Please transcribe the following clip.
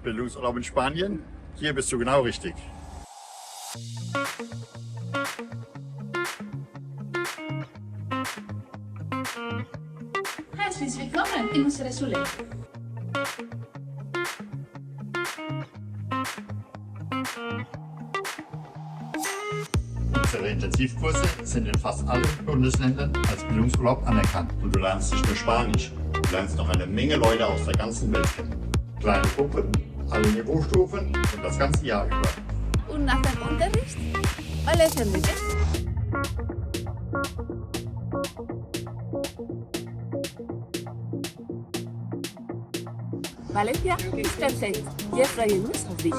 Bildungsurlaub in Spanien? Hier bist du genau richtig. Herzlich willkommen in unserer Schule. Unsere Intensivkurse sind in fast allen Bundesländern als Bildungsurlaub anerkannt. Und du lernst nicht nur Spanisch, du lernst noch eine Menge Leute aus der ganzen Welt kennen. Kleine Gruppen, alle Niveaustufen und das ganze Jahr über. Und nach dem Unterricht? Was lesen wir? Valencia ist perfekt. Wir freuen uns auf dich.